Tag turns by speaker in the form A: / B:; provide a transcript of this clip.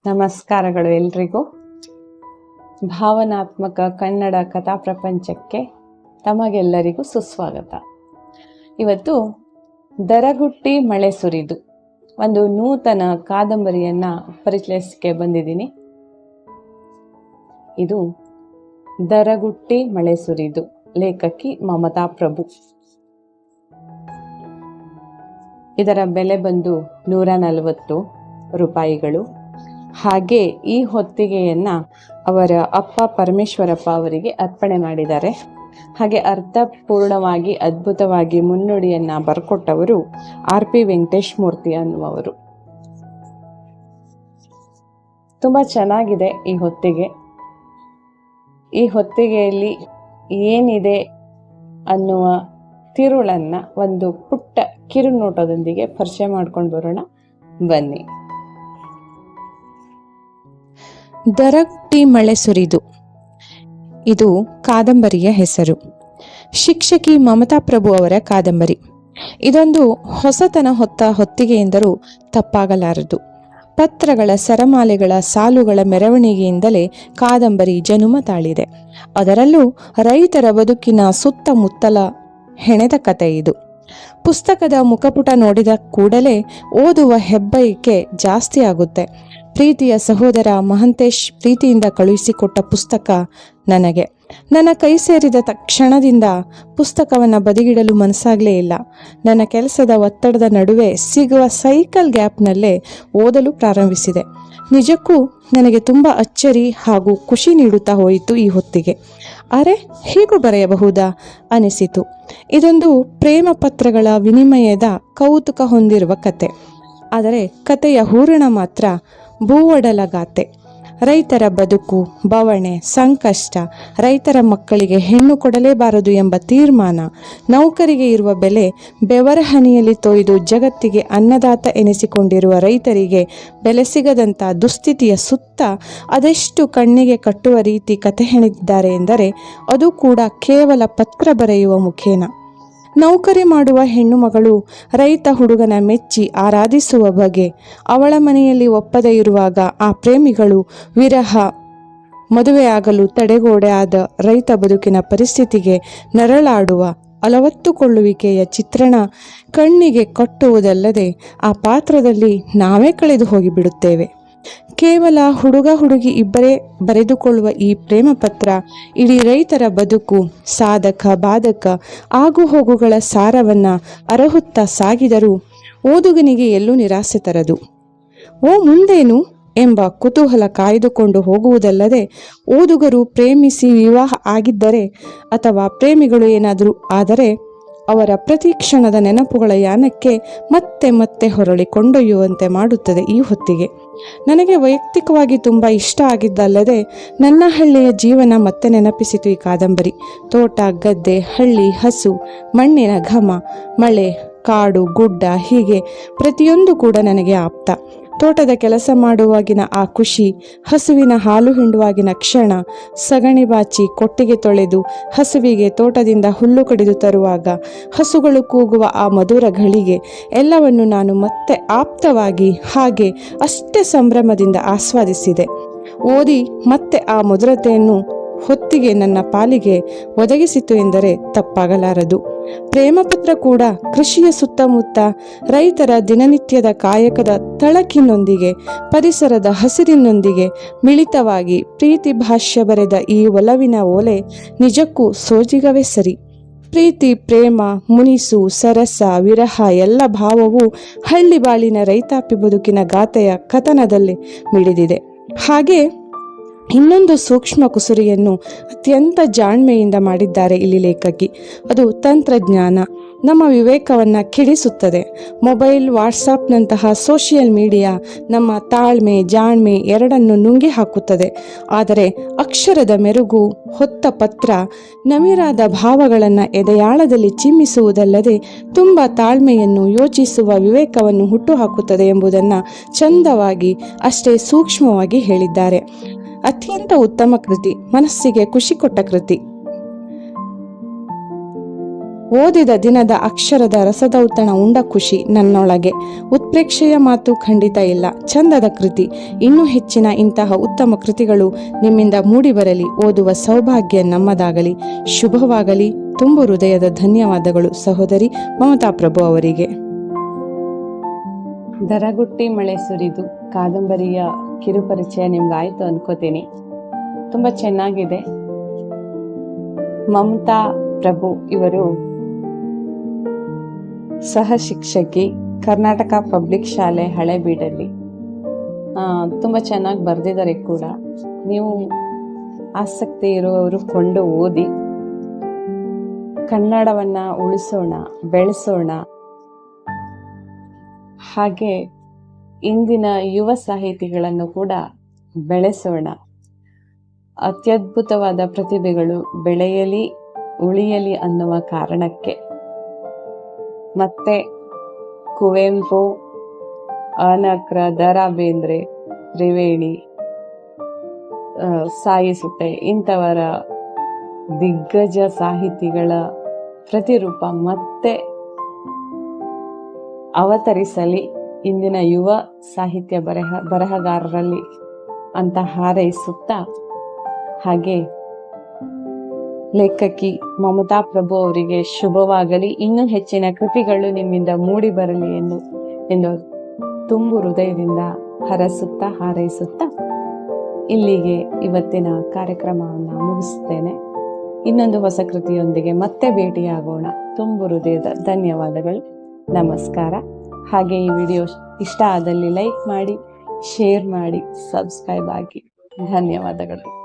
A: ನಮಸ್ಕಾರಗಳು ಎಲ್ರಿಗೂ. ಭಾವನಾತ್ಮಕ ಕನ್ನಡ ಕಥಾ ಪ್ರಪಂಚಕ್ಕೆ ತಮಗೆಲ್ಲರಿಗೂ ಸುಸ್ವಾಗತ. ಇವತ್ತು ದರಗುಟ್ಟಿ ಮಳೆ ಸುರಿದು ಒಂದು ನೂತನ ಕಾದಂಬರಿಯನ್ನು ಪರಿಚಯಿಸಕ್ಕೆ ಬಂದಿದ್ದೀನಿ. ಇದು ದರಗುಟ್ಟಿ ಮಳೆ ಸುರಿದು, ಲೇಖಕಿ ಮಮತಾ ಪ್ರಭು. ಇದರ ಬೆಲೆ ಬಂದು 140 ರೂಪಾಯಿಗಳು. ಹಾಗೆ ಈ ಹೊತ್ತಿಗೆಯನ್ನು ಅವರ ಅಪ್ಪ ಪರಮೇಶ್ವರಪ್ಪ ಅವರಿಗೆ ಅರ್ಪಣೆ ಮಾಡಿದ್ದಾರೆ. ಹಾಗೆ ಅರ್ಥಪೂರ್ಣವಾಗಿ ಅದ್ಭುತವಾಗಿ ಮುನ್ನುಡಿಯನ್ನು ಬರ್ಕೊಟ್ಟವರು RP ವೆಂಕಟೇಶ್ ಮೂರ್ತಿ ಅನ್ನುವರು. ತುಂಬ ಚೆನ್ನಾಗಿದೆ ಈ ಹೊತ್ತಿಗೆ. ಈ ಹೊತ್ತಿಗೆಯಲ್ಲಿ ಏನಿದೆ ಅನ್ನುವ ತಿರುಳನ್ನು ಒಂದು ಪುಟ್ಟ ಕಿರುನೋಟದೊಂದಿಗೆ ಪರಿಚಯ ಮಾಡ್ಕೊಂಡು ಬರೋಣ ಬನ್ನಿ.
B: ದರಗುಟ್ಟಿ ಮಳೆ ಸುರಿದು, ಇದು ಕಾದಂಬರಿಯ ಹೆಸರು. ಶಿಕ್ಷಕಿ ಮಮತಾ ಪ್ರಭು ಅವರ ಕಾದಂಬರಿ. ಇದೊಂದು ಹೊಸತನ ಹೊತ್ತ ಹೊತ್ತಿಗೆಯೆಂದರೂ ತಪ್ಪಾಗಲಾರದು. ಪತ್ರಗಳ ಸರಮಾಲೆಗಳ ಸಾಲುಗಳ ಮೆರವಣಿಗೆಯಿಂದಲೇ ಕಾದಂಬರಿ ಜನುಮ ತಾಳಿದೆ. ಅದರಲ್ಲೂ ರೈತರ ಬದುಕಿನ ಸುತ್ತಮುತ್ತಲ ಹೆಣೆದ ಕತೆ ಇದು. ಪುಸ್ತಕದ ಮುಖಪುಟ ನೋಡಿದ ಕೂಡಲೇ ಓದುವ ಹೆಬ್ಬಯಕೆ ಜಾಸ್ತಿ ಆಗುತ್ತೆ. ಪ್ರೀತಿಯ ಸಹೋದರ ಮಹಂತೇಶ್ ಪ್ರೀತಿಯಿಂದ ಕಳುಹಿಸಿಕೊಟ್ಟ ಪುಸ್ತಕ ನನಗೆ. ನನ್ನ ಕೈ ಸೇರಿದ ತಕ್ಷಣದಿಂದ ಪುಸ್ತಕವನ್ನು ಬದಿಗಿಡಲು ಮನಸ್ಸಾಗಲೇ ಇಲ್ಲ. ನನ್ನ ಕೆಲಸದ ಒತ್ತಡದ ನಡುವೆ ಸಿಗುವ ಸೈಕಲ್ ಗ್ಯಾಪ್ನಲ್ಲೇ ಓದಲು ಪ್ರಾರಂಭಿಸಿದೆ. ನಿಜಕ್ಕೂ ನನಗೆ ತುಂಬ ಅಚ್ಚರಿ ಹಾಗೂ ಖುಷಿ ನೀಡುತ್ತಾ ಹೋಯಿತು ಈ ಹೊತ್ತಿಗೆ. ಅರೆ, ಹೀಗೂ ಬರೆಯಬಹುದಾ ಅನಿಸಿತು. ಇದೊಂದು ಪ್ರೇಮ ಪತ್ರಗಳ ವಿನಿಮಯದ ಕೌತುಕ ಹೊಂದಿರುವ ಕತೆ. ಆದರೆ ಕತೆಯ ಹೂರಣ ಮಾತ್ರ ಭೂವಡಲಗಾತೆ. ರೈತರ ಬದುಕು, ಬವಣೆ, ಸಂಕಷ್ಟ, ರೈತರ ಮಕ್ಕಳಿಗೆ ಹೆಣ್ಣು ಕೊಡಲೇಬಾರದು ಎಂಬ ತೀರ್ಮಾನ, ನೌಕರಿಗೆ ಇರುವ ಬೆಲೆ, ಬೆವರ ಹನಿಯಲ್ಲಿ ತೊಯ್ದು ಜಗತ್ತಿಗೆ ಅನ್ನದಾತ ಎನಿಸಿಕೊಂಡಿರುವ ರೈತರಿಗೆ ಬೆಲೆ ಸಿಗದಂಥ ದುಸ್ಥಿತಿಯ ಸುತ್ತ ಅದೆಷ್ಟು ಕಣ್ಣಿಗೆ ಕಟ್ಟುವ ರೀತಿ ಕತೆ ಹೆಣೆದಿದ್ದಾರೆ ಎಂದರೆ ಅದು ಕೂಡ ಕೇವಲ ಪತ್ರ ಬರೆಯುವ ಮುಖೇನ. ನೌಕರಿ ಮಾಡುವ ಹೆಣ್ಣು ಮಗಳು ರೈತ ಹುಡುಗನ ಮೆಚ್ಚಿ ಆರಾಧಿಸುವ ಬಗೆ, ಅವಳ ಮನೆಯಲ್ಲಿ ಒಪ್ಪದೇ ಇರುವಾಗ ಆ ಪ್ರೇಮಿಗಳು ವಿರಹ ಮದುವೆಯಾಗಲು ತಡೆಗೋಡೆ ಆದ ರೈತ ಬದುಕಿನ ಪರಿಸ್ಥಿತಿಗೆ ನರಳಾಡುವ ಅಲವತ್ತುಕೊಳ್ಳುವಿಕೆಯ ಚಿತ್ರಣ ಕಣ್ಣಿಗೆ ಕಟ್ಟುವುದಲ್ಲದೆ ಆ ಪಾತ್ರದಲ್ಲಿ ನಾವೇ ಕಳೆದು ಹೋಗಿಬಿಡುತ್ತೇವೆ. ಕೇವಲ ಹುಡುಗ ಹುಡುಗಿ ಇಬ್ಬರೇ ಬರೆದುಕೊಳ್ಳುವ ಈ ಪ್ರೇಮ ಪತ್ರ ಇಡೀ ರೈತರ ಬದುಕು, ಸಾಧಕ ಬಾಧಕ, ಆಗುಹೋಗುಗಳ ಸಾರವನ್ನು ಅರಹುತ್ತಾ ಸಾಗಿದರೂ ಓದುಗನಿಗೆ ಎಲ್ಲೂ ನಿರಾಸೆ ತರದು. ಮುಂದೇನು ಎಂಬ ಕುತೂಹಲ ಕಾಯ್ದುಕೊಂಡು ಹೋಗುವುದಲ್ಲದೆ, ಓದುಗರು ಪ್ರೇಮಿಸಿ ವಿವಾಹ ಆಗಿದ್ದರೆ ಅಥವಾ ಪ್ರೇಮಿಗಳು ಏನಾದರೂ ಆದರೆ ಅವರ ಪ್ರತಿ ಕ್ಷಣದ ನೆನಪುಗಳ ಯಾನಕ್ಕೆ ಮತ್ತೆ ಮತ್ತೆ ಹೊರಳಿ ಕೊಂಡೊಯ್ಯುವಂತೆ ಮಾಡುತ್ತದೆ ಈ ಹೊತ್ತಿಗೆ. ನನಗೆ ವೈಯಕ್ತಿಕವಾಗಿ ತುಂಬ ಇಷ್ಟ ಆಗಿದ್ದಲ್ಲದೆ ನನ್ನ ಹಳ್ಳಿಯ ಜೀವನ ಮತ್ತೆ ನೆನಪಿಸಿತು ಈ ಕಾದಂಬರಿ. ತೋಟ, ಗದ್ದೆ, ಹಳ್ಳಿ, ಹಸು, ಮಣ್ಣಿನ ಘಮ, ಮಳೆ, ಕಾಡು, ಗುಡ್ಡ, ಹೀಗೆ ಪ್ರತಿಯೊಂದು ಕೂಡ ನನಗೆ ಆಪ್ತ. ತೋಟದ ಕೆಲಸ ಮಾಡುವಾಗಿನ ಆ ಖುಷಿ, ಹಸುವಿನ ಹಾಲು ಹಿಂಡುವಾಗಿನ ಕ್ಷಣ, ಸಗಣಿ ಬಾಚಿ ಕೊಟ್ಟಿಗೆ ತೊಳೆದು ಹಸುವಿಗೆ ತೋಟದಿಂದ ಹುಲ್ಲು ಕಡಿದು ತರುವಾಗ ಹಸುಗಳು ಕೂಗುವ ಆ ಮಧುರ ಘಳಿಗೆ ಎಲ್ಲವನ್ನು ನಾನು ಮತ್ತೆ ಆಪ್ತವಾಗಿ ಹಾಗೆ ಅಷ್ಟೇ ಸಂಭ್ರಮದಿಂದ ಆಸ್ವಾದಿಸಿದೆ. ಓದಿ ಮತ್ತೆ ಆ ಮಧುರತೆಯನ್ನು ಹೊತ್ತಿಗೆ ನನ್ನ ಪಾಲಿಗೆ ಒದಗಿಸಿತು ಎಂದರೆ ತಪ್ಪಾಗಲಾರದು. ಪ್ರೇಮಪತ್ರ ಕೂಡ ಕೃಷಿಯ ಸುತ್ತಮುತ್ತ ರೈತರ ದಿನನಿತ್ಯದ ಕಾಯಕದ ತಳಕಿನೊಂದಿಗೆ, ಪರಿಸರದ ಹಸಿರಿನೊಂದಿಗೆ ಮಿಳಿತವಾಗಿ ಪ್ರೀತಿ ಭಾಷ್ಯ ಬರೆದ ಈ ಒಲವಿನ ಓಲೆ ನಿಜಕ್ಕೂ ಸೋಜಿಗವೇ ಸರಿ. ಪ್ರೀತಿ, ಪ್ರೇಮ, ಮುನಿಸು, ಸರಸ, ವಿರಹ ಎಲ್ಲ ಭಾವವೂ ಹಳ್ಳಿ ಬಾಳಿನ ರೈತಾಪಿ ಬದುಕಿನ ಗಾಥೆಯ ಕಥನದಲ್ಲಿ ಮಿಡಿದಿದೆ. ಹಾಗೆ ಇನ್ನೊಂದು ಸೂಕ್ಷ್ಮ ಕುಸುರಿಯನ್ನು ಅತ್ಯಂತ ಜಾಣ್ಮೆಯಿಂದ ಮಾಡಿದ್ದಾರೆ ಇಲ್ಲಿ ಲೇಖಕಿ. ಅದು ತಂತ್ರಜ್ಞಾನ ನಮ್ಮ ವಿವೇಕವನ್ನು ಕೆಡಿಸುತ್ತದೆ. ಮೊಬೈಲ್, ವಾಟ್ಸಪ್ನಂತಹ ಸೋಷಿಯಲ್ ಮೀಡಿಯಾ ನಮ್ಮ ತಾಳ್ಮೆ, ಜಾಣ್ಮೆ ಎರಡನ್ನು ನುಂಗಿ ಹಾಕುತ್ತದೆ. ಆದರೆ ಅಕ್ಷರದ ಮೆರುಗು ಹೊತ್ತ ಪತ್ರ ನವಿರಾದ ಭಾವಗಳನ್ನು ಎದೆಯಾಳದಲ್ಲಿ ಚಿಮ್ಮಿಸುವುದಲ್ಲದೆ ತುಂಬ ತಾಳ್ಮೆಯನ್ನು, ಯೋಚಿಸುವ ವಿವೇಕವನ್ನು ಹುಟ್ಟುಹಾಕುತ್ತದೆ ಎಂಬುದನ್ನು ಚಂದವಾಗಿ ಅಷ್ಟೇ ಸೂಕ್ಷ್ಮವಾಗಿ ಹೇಳಿದ್ದಾರೆ. ಅತ್ಯಂತ ಉತ್ತಮ ಕೃತಿ, ಮನಸ್ಸಿಗೆ ಖುಷಿ ಕೊಟ್ಟ ಕೃತಿ. ಓದಿದ ದಿನದ ಅಕ್ಷರದ ರಸದೌತಣ ಉಂಡ ಖುಷಿ ನನ್ನೊಳಗೆ. ಉತ್ಪ್ರೇಕ್ಷೆಯ ಮಾತು ಖಂಡಿತ ಇಲ್ಲ, ಚಂದದ ಕೃತಿ. ಇನ್ನೂ ಹೆಚ್ಚಿನ ಇಂತಹ ಉತ್ತಮ ಕೃತಿಗಳು ನಿಮ್ಮಿಂದ ಮೂಡಿಬರಲಿ. ಓದುವ ಸೌಭಾಗ್ಯ ನಮ್ಮದಾಗಲಿ. ಶುಭವಾಗಲಿ. ತುಂಬು ಹೃದಯದ ಧನ್ಯವಾದಗಳು ಸಹೋದರಿ ಮಮತಾ ಪ್ರಭು ಅವರಿಗೆ.
A: ದರಗುಟ್ಟಿ ಮಳೆ ಸುರಿದು ಕಾದಂಬರಿಯ ಕಿರುಪರಿಚಯ ನಿಮ್ಗಾಯ್ತು ಅನ್ಕೋತೀನಿ. ತುಂಬ ಚೆನ್ನಾಗಿದೆ. ಮಮತಾ ಪ್ರಭು ಇವರು ಸಹ ಶಿಕ್ಷಕಿ, ಕರ್ನಾಟಕ ಪಬ್ಲಿಕ್ ಶಾಲೆ ಹಳೆಬೀಡಲ್ಲಿ. ತುಂಬ ಚೆನ್ನಾಗಿ ಬರೆದಿದ್ದಾರೆ ಕೂಡ. ನೀವು ಆಸಕ್ತಿ ಇರುವವರು ಕೊಂಡು ಓದಿ. ಕನ್ನಡವನ್ನ ಉಳಿಸೋಣ, ಬೆಳೆಸೋಣ. ಹಾಗೆ ಇಂದಿನ ಯುವ ಸಾಹಿತಿಗಳನ್ನು ಕೂಡ ಬೆಳೆಸೋಣ. ಅತ್ಯದ್ಭುತವಾದ ಪ್ರತಿಭೆಗಳು ಬೆಳೆಯಲಿ, ಉಳಿಯಲಿ ಅನ್ನುವ ಕಾರಣಕ್ಕೆ ಮತ್ತೆ ಕುವೆಂಪು, ಅನಕ್ರ, ದ.ರಾ. ಬೇಂದ್ರೆ, ತ್ರಿವೇಣಿ, ಸಾಯಿಸುತ್ತೆ ಇಂಥವರ ದಿಗ್ಗಜ ಸಾಹಿತಿಗಳ ಪ್ರತಿರೂಪ ಮತ್ತೆ ಅವತರಿಸಲಿ ಇಂದಿನ ಯುವ ಸಾಹಿತ್ಯ ಬರಹಗಾರರಲ್ಲಿ ಅಂತ ಹಾರೈಸುತ್ತಾ, ಹಾಗೆ ಲೇಖಕಿ ಮಮತಾ ಪ್ರಭು ಅವರಿಗೆ ಶುಭವಾಗಲಿ. ಇನ್ನೂ ಹೆಚ್ಚಿನ ಕೃತಿಗಳು ನಿಮ್ಮಿಂದ ಮೂಡಿ ಬರಲಿ ಎಂದು ತುಂಬು ಹೃದಯದಿಂದ ಹರಸುತ್ತಾ ಹಾರೈಸುತ್ತಾ ಇಲ್ಲಿಗೆ ಇವತ್ತಿನ ಕಾರ್ಯಕ್ರಮವನ್ನು ಮುಗಿಸ್ತೇನೆ. ಇನ್ನೊಂದು ಹೊಸ ಕೃತಿಯೊಂದಿಗೆ ಮತ್ತೆ ಭೇಟಿಯಾಗೋಣ. ತುಂಬು ಹೃದಯದ ಧನ್ಯವಾದಗಳು. ನಮಸ್ಕಾರ. ಹಾಗೆ ಈ ವಿಡಿಯೋ ಇಷ್ಟ ಆದಲ್ಲಿ ಲೈಕ್ ಮಾಡಿ, ಶೇರ್ ಮಾಡಿ, ಸಬ್ಸ್ಕ್ರೈಬ್ ಆಗಿ. ಧನ್ಯವಾದಗಳು.